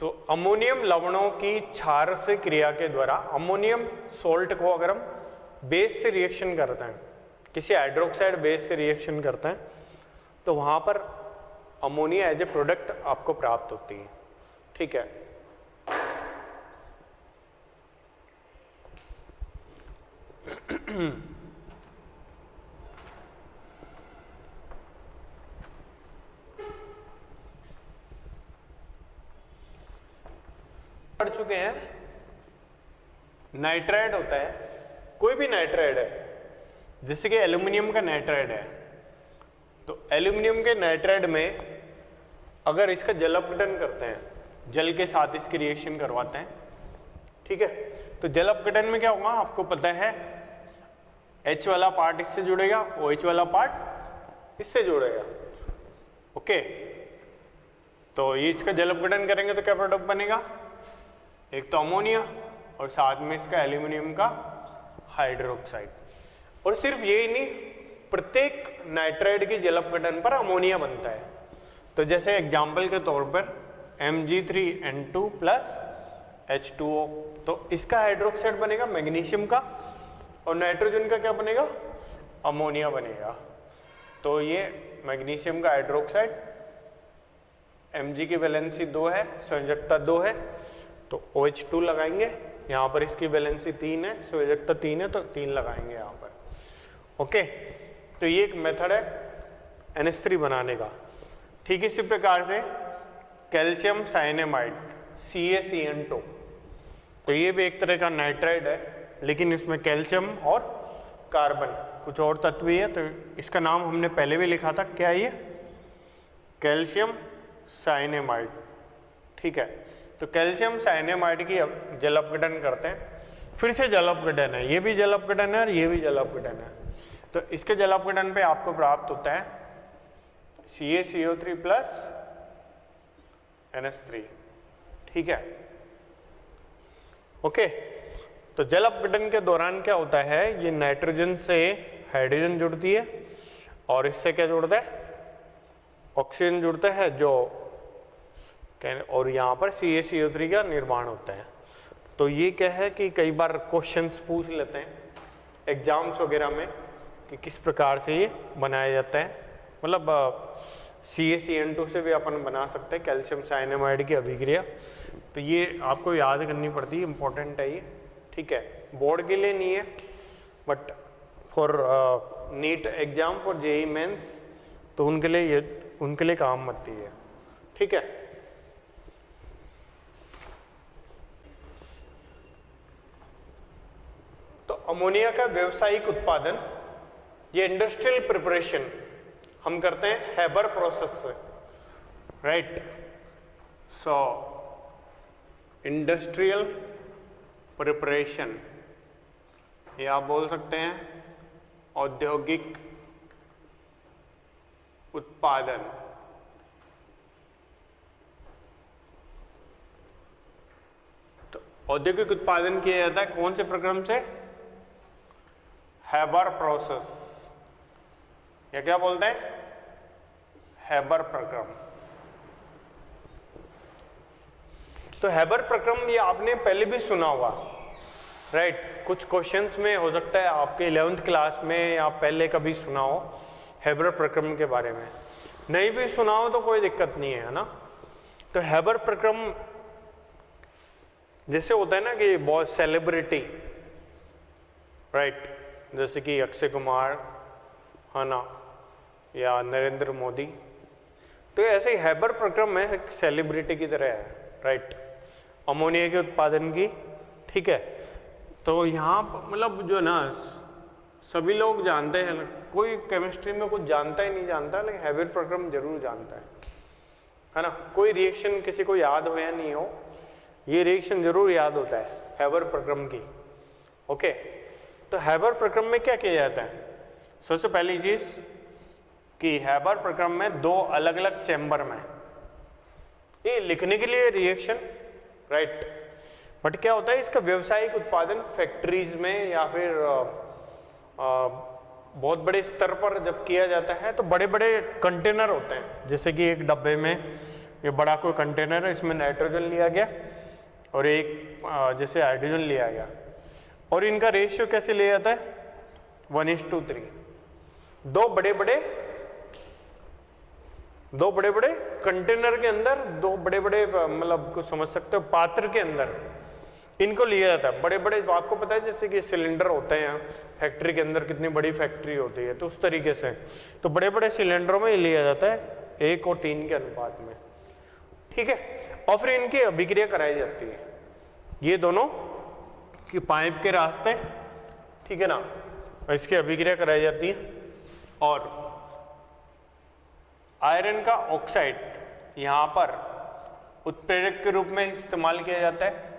तो अमोनियम लवणों की क्षार से क्रिया के द्वारा अमोनियम सोल्ट को अगर हम बेस से रिएक्शन करते हैं, किसी हाइड्रोक्साइड बेस से रिएक्शन करते हैं, तो वहां पर अमोनिया एज ए प्रोडक्ट आपको प्राप्त होती है, ठीक है। पढ़ चुके हैं, नाइट्राइड होता है, कोई भी नाइट्राइड है, जैसे कि एल्यूमिनियम का नाइट्राइड है, तो एल्यूमिनियम के नाइट्राइड में अगर इसका जल अपघटन करते हैं, जल के साथ इसकी रिएक्शन करवाते हैं, ठीक है, तो जल अपघटन में क्या होगा आपको पता है, H वाला पार्ट इससे जुड़ेगा, OH वाला पार्ट इससे जुड़ेगा, ओके। तो ये इसका जल अपघटन करेंगे तो क्या प्रोडक्ट बनेगा? एक तो अमोनिया और साथ में इसका एल्यूमिनियम का हाइड्रोक्साइड। और सिर्फ यही नहीं, प्रत्येक नाइट्राइड की जल अपघटन पर अमोनिया बनता है। तो जैसे एग्जाम्पल के तौर पर Mg3N2 प्लस H2O, तो इसका हाइड्रोक्साइड बनेगा मैग्नीशियम का, और नाइट्रोजन का क्या बनेगा? अमोनिया बनेगा। तो ये मैग्नीशियम का हाइड्रोक्साइड, Mg की वैलेंसी 2 है, संयोजकता 2 है, तो OH2 लगाएंगे, यहाँ पर इसकी वैलेंसी 3 है, संयोजकता 3 है, तो 3 लगाएंगे यहाँ पर, ओके। तो ये एक मेथड है NH3 बनाने का। ठीक इसी प्रकार से कैल्शियम साइनेमाइड CaCN2, तो ये भी एक तरह का नाइट्राइड है, लेकिन इसमें कैल्शियम और कार्बन कुछ और तत्व ही है, तो इसका नाम हमने पहले भी लिखा था, क्या है ये? कैल्शियम साइनेमाइड, ठीक है। तो कैल्शियम साइनेमाइड की जल अपघटन करते हैं, फिर से जल अपघटन है, ये भी जल अपघटन है और ये भी जल अपघटन है। तो इसके जल अपघटन पे आपको प्राप्त होता है CaCO3 प्लस NH3, ठीक है, ओके। तो जल अपघटन के दौरान क्या होता है, ये नाइट्रोजन से हाइड्रोजन जुड़ती है और इससे क्या जुड़ता है? ऑक्सीजन जुड़ता है, जो और यहाँ पर CaCO3 का निर्माण होता है। तो ये क्या है कि कई बार क्वेश्चंस पूछ लेते हैं एग्जाम्स वगैरह में कि किस प्रकार से ये बनाया जाता है, मतलब CaCN2 से भी अपन बना सकते हैं कैल्शियम साइनेमाइड की अभिक्रिया। तो ये आपको याद करनी पड़ती है, इंपॉर्टेंट है ये, ठीक है। बोर्ड के लिए नहीं है, but for NEET exam for JEE Mains, तो उनके लिए काम आती है। ठीक है, तो अमोनिया का व्यावसायिक उत्पादन, ये इंडस्ट्रियल प्रिपरेशन हम करते हैं हेबर प्रोसेस से, राइट। सो इंडस्ट्रियल प्रिपरेशन, ये आप बोल सकते हैं औद्योगिक उत्पादन। तो औद्योगिक उत्पादन किया जाता है कौन से प्रक्रम से? हेबर प्रोसेस, या क्या बोलते हैं? हेबर प्रक्रम। तो हेबर प्रक्रम ये आपने पहले भी सुना होगा, राइट। कुछ क्वेश्चंस में हो सकता है आपके 11th क्लास में या पहले कभी सुना हो हेबर प्रक्रम के बारे में। नहीं भी सुना हो तो कोई दिक्कत नहीं है ना। तो हेबर प्रक्रम जैसे होता है ना कि बहुत सेलिब्रिटी, राइट, जैसे कि अक्षय कुमार है ना, या नरेंद्र मोदी, तो ऐसे ही हेबर प्रक्रम में एक सेलिब्रिटी की तरह है, राइट, अमोनिया के उत्पादन की। ठीक है, तो यहाँ मतलब जो ना सभी लोग जानते हैं, कोई केमिस्ट्री में कुछ जानता ही नहीं जानता, लेकिन हेबर प्रक्रम जरूर जानता है ना। कोई रिएक्शन किसी को याद हो या नहीं हो, ये रिएक्शन जरूर याद होता है हेबर प्रक्रम की। ओके, तो हेबर प्रक्रम में क्या किया जाता है? सबसे पहली चीज कि हेबर प्रक्रम में दो अलग अलग चैम्बर में, ये लिखने के लिए रिएक्शन, राइट, बट क्या होता है इसका व्यावसायिक उत्पादन फैक्ट्रीज में या फिर बहुत बड़े स्तर पर जब किया जाता है तो बड़े बड़े कंटेनर होते हैं, जैसे कि एक डब्बे में ये बड़ा कोई कंटेनर है, इसमें नाइट्रोजन लिया गया और एक जैसे हाइड्रोजन लिया गया, और इनका रेशियो कैसे लिया जाता है? 1:3। दो बड़े बड़े कंटेनर के अंदर, दो बड़े बड़े मतलब कुछ समझ सकते हो पात्र के अंदर इनको लिया जाता है। बड़े बड़े आपको पता है जैसे कि सिलेंडर होते हैं फैक्ट्री के अंदर, कितनी बड़ी फैक्ट्री होती है, तो उस तरीके से तो बड़े बड़े सिलेंडरों में लिया जाता है 1 और 3 के अनुपात में। ठीक है, और फिर इनकी अभिक्रिया कराई जाती है, ये दोनों की पाइप के रास्ते, ठीक है ना, इसकी अभिक्रिया कराई जाती है। और आयरन का ऑक्साइड यहां पर उत्प्रेरक के रूप में इस्तेमाल किया जाता है,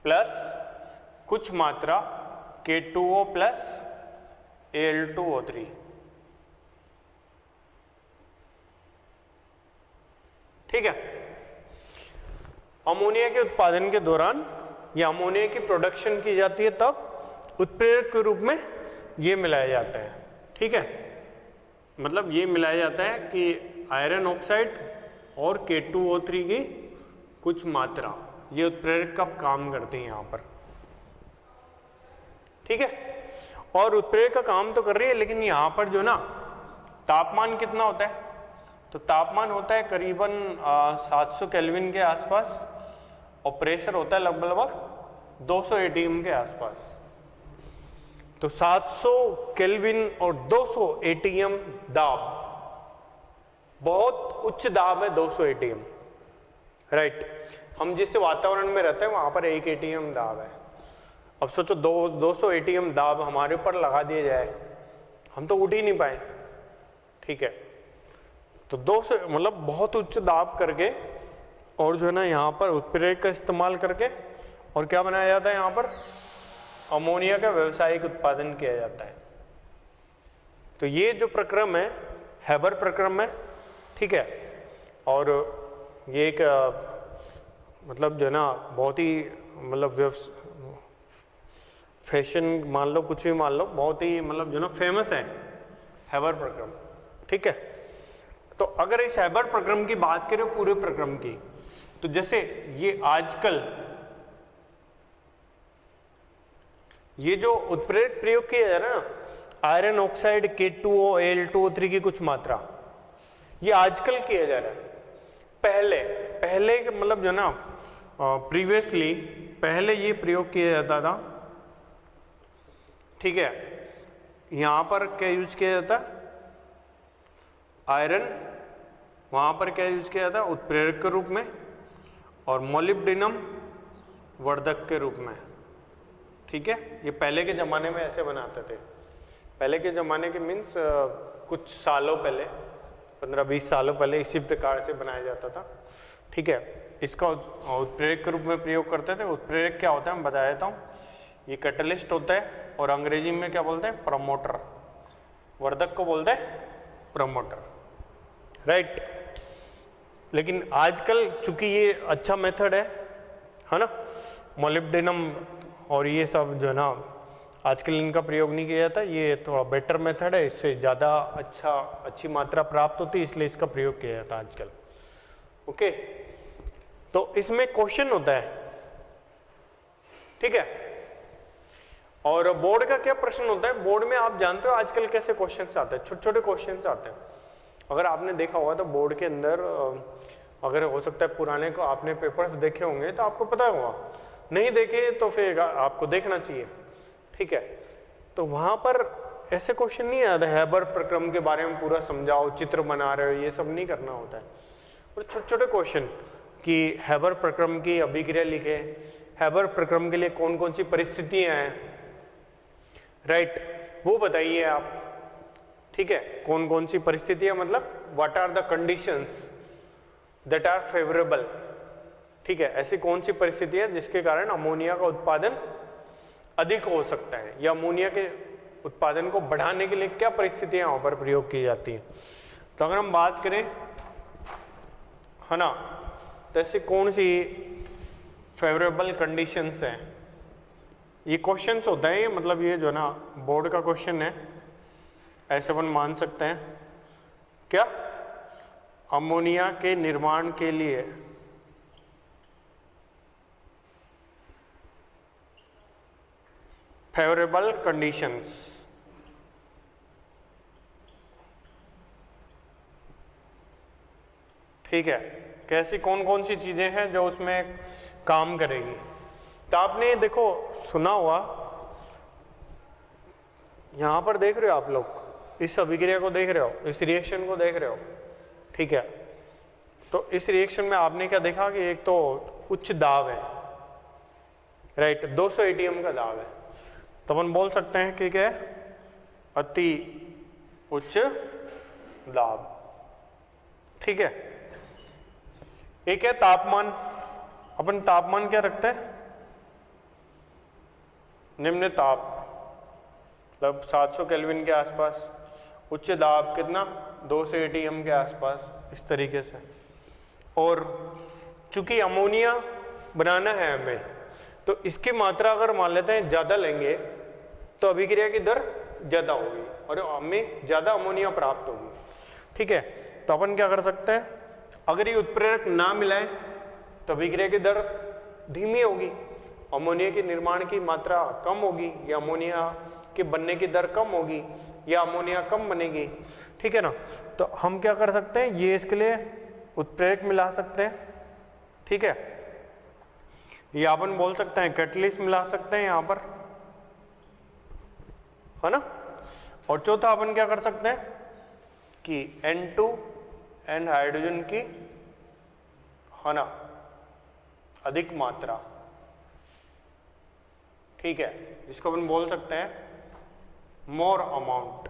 प्लस कुछ मात्रा K2O प्लस Al2O3। ठीक है, अमोनिया के उत्पादन के दौरान या अमोनिया की प्रोडक्शन की जाती है तब उत्प्रेरक के रूप में ये मिलाया जाता है। ठीक है, मतलब ये मिलाया जाता है कि आयरन ऑक्साइड और K2O3 की कुछ मात्रा, ये उत्प्रेरक का काम करते हैं यहाँ पर। ठीक है, और उत्प्रेरक का काम तो कर रही है, लेकिन यहाँ पर जो ना तापमान कितना होता है? तो तापमान होता है करीबन 700 केल्विन के आसपास, और प्रेशर होता है लगभग 200 एटीएम के आसपास। तो 700 केल्विन और 200 एटीएम दाब, बहुत उच्च दाब है 200 एटीएम, राइट। हम जिस वातावरण में रहते हैं वहां पर 1 एटीएम दाब है। अब सोचो 200 एटीएम दाब हमारे ऊपर लगा दिया जाए, हम तो उठ ही नहीं पाए। ठीक है, तो 200 मतलब बहुत उच्च दाब करके, और जो है ना यहाँ पर उत्प्रेरक का इस्तेमाल करके, और क्या बनाया जाता है यहाँ पर? अमोनिया का व्यावसायिक उत्पादन किया जाता है। तो ये जो प्रक्रम है हेबर प्रक्रम है, ठीक है, और ये एक मतलब जो है ना बहुत ही मतलब फैशन मान लो, कुछ भी मान लो, बहुत ही मतलब जो ना फेमस है हेबर प्रक्रम। ठीक है, तो अगर इस हेबर प्रक्रम की बात करें पूरे प्रक्रम की, तो जैसे ये आजकल ये जो उत्प्रेरक प्रयोग किया जा रहा है ना, आयरन ऑक्साइड K2O Al2O3 की कुछ मात्रा, ये आजकल किया जा रहा है। पहले मतलब जो ना प्रीवियसली पहले ये प्रयोग किया जाता था। ठीक है, यहां पर क्या यूज किया जाता है? आयरन। वहां पर क्या यूज किया जाता है? उत्प्रेरक के रूप में, और मोलिब्डेनम वर्धक के रूप में। ठीक है, ये पहले के ज़माने में ऐसे बनाते थे। पहले के ज़माने के मीन्स कुछ सालों पहले, 15-20 सालों पहले इसी प्रकार से बनाया जाता था। ठीक है, इसका उत्प्रेरक के रूप में प्रयोग करते थे। उत्प्रेरक क्या होता है मैं बता देता हूँ। ये कैटलिस्ट होता है, और अंग्रेजी में क्या बोलते हैं? प्रमोटर। वर्धक को बोलते हैं प्रमोटर, राइट। लेकिन आजकल चूंकि ये अच्छा मेथड है ना, मोलिब्डेनम और ये सब जो है ना, आजकल इनका प्रयोग नहीं किया जाता। ये थोड़ा बेटर मेथड है, इससे ज़्यादा अच्छी मात्रा प्राप्त होती है, इसलिए इसका प्रयोग किया जाता है आजकल। ओके, तो इसमें क्वेश्चन होता है, ठीक है। और बोर्ड का क्या प्रश्न होता है? बोर्ड में आप जानते हो आजकल कैसे क्वेश्चंस आते हैं, छोटे छोटे क्वेश्चंस आते हैं। अगर आपने देखा होगा तो बोर्ड के अंदर, अगर हो सकता है पुराने को आपने पेपर्स देखे होंगे तो आपको पता होगा, नहीं देखे तो फिर आपको देखना चाहिए। ठीक है, तो वहां पर ऐसे क्वेश्चन नहीं आता है हैबर प्रक्रम के बारे में पूरा समझाओ, चित्र बना रहे हो, ये सब नहीं करना होता है। और छोटे छोटे क्वेश्चन कि हैबर प्रक्रम की अभिक्रिया लिखे, हैबर प्रक्रम के लिए कौन कौन सी परिस्थितियां हैं, राइट, वो बताइए आप। ठीक है, कौन कौन सी परिस्थितियां, मतलब what are the conditions that are favourable. ठीक है, ऐसी कौन सी परिस्थितियां जिसके कारण अमोनिया का उत्पादन अधिक हो सकता है, या अमोनिया के उत्पादन को बढ़ाने के लिए क्या परिस्थितियां वहां पर प्रयोग की जाती हैं। तो अगर हम बात करें, है ना, तो ऐसी कौन सी फेवरेबल कंडीशंस हैं, ये क्वेश्चंस होता है। मतलब ये जो ना बोर्ड का क्वेश्चन है, ऐसे अपन मान सकते हैं क्या, अमोनिया के निर्माण के लिए फेवरेबल कंडीशंस। ठीक है, कैसी कौन कौन सी चीजें हैं जो उसमें काम करेगी। तो आपने देखो सुना हुआ, यहां पर देख रहे हो आप लोग, इस अभिक्रिया को देख रहे हो, इस रिएक्शन को देख रहे हो। ठीक है, तो इस रिएक्शन में आपने क्या देखा कि एक तो उच्च दाब है, राइट, 200 ATM का दाब है। तो अपन बोल सकते हैं कि क्या है, अति उच्च दाब। ठीक है, एक है तापमान। अपन तापमान क्या रखते हैं? निम्न ताप, मतलब 700 केल्विन के आसपास। उच्च दाब कितना? 200 ATM के आसपास, इस तरीके से। और चूंकि अमोनिया बनाना है हमें, तो इसकी मात्रा अगर मान लेते हैं ज़्यादा लेंगे तो अभिक्रिया की दर ज़्यादा होगी और हमें ज़्यादा अमोनिया प्राप्त होगी। ठीक है, तो अपन क्या कर सकते हैं, अगर ये उत्प्रेरक ना मिलाए तो अभिक्रिया की दर धीमी होगी, अमोनिया के निर्माण की मात्रा कम होगी, या अमोनिया के बनने की दर कम होगी, या अमोनिया कम बनेगी। ठीक है ना, तो हम क्या कर सकते हैं, ये इसके लिए उत्प्रेरक मिला सकते हैं। ठीक है, ये अपन बोल सकते हैं कैटलिस्ट मिला सकते हैं यहाँ पर, है ना। और चौथा अपन क्या कर सकते हैं कि N2 एंड हाइड्रोजन की, है ना, अधिक मात्रा। ठीक है, जिसको अपन बोल सकते हैं मोर अमाउंट।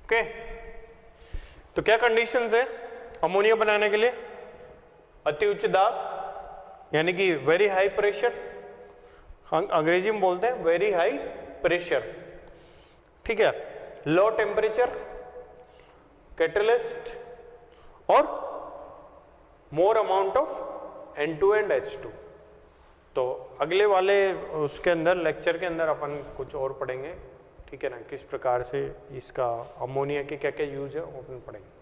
ओके, तो क्या कंडीशंस है अमोनिया बनाने के लिए? अति उच्च दाब, यानी कि वेरी हाई प्रेशर, अंग्रेजी में बोलते हैं वेरी हाई प्रेशर। ठीक है, लो टेम्परेचर, कैटलिस्ट, और more amount of N2 and H2। तो अगले वाले उसके अंदर, लेक्चर के अंदर अपन कुछ और पढ़ेंगे। ठीक है ना, किस प्रकार से इसका अमोनिया के क्या क्या यूज है वो अपन पढ़ेंगे।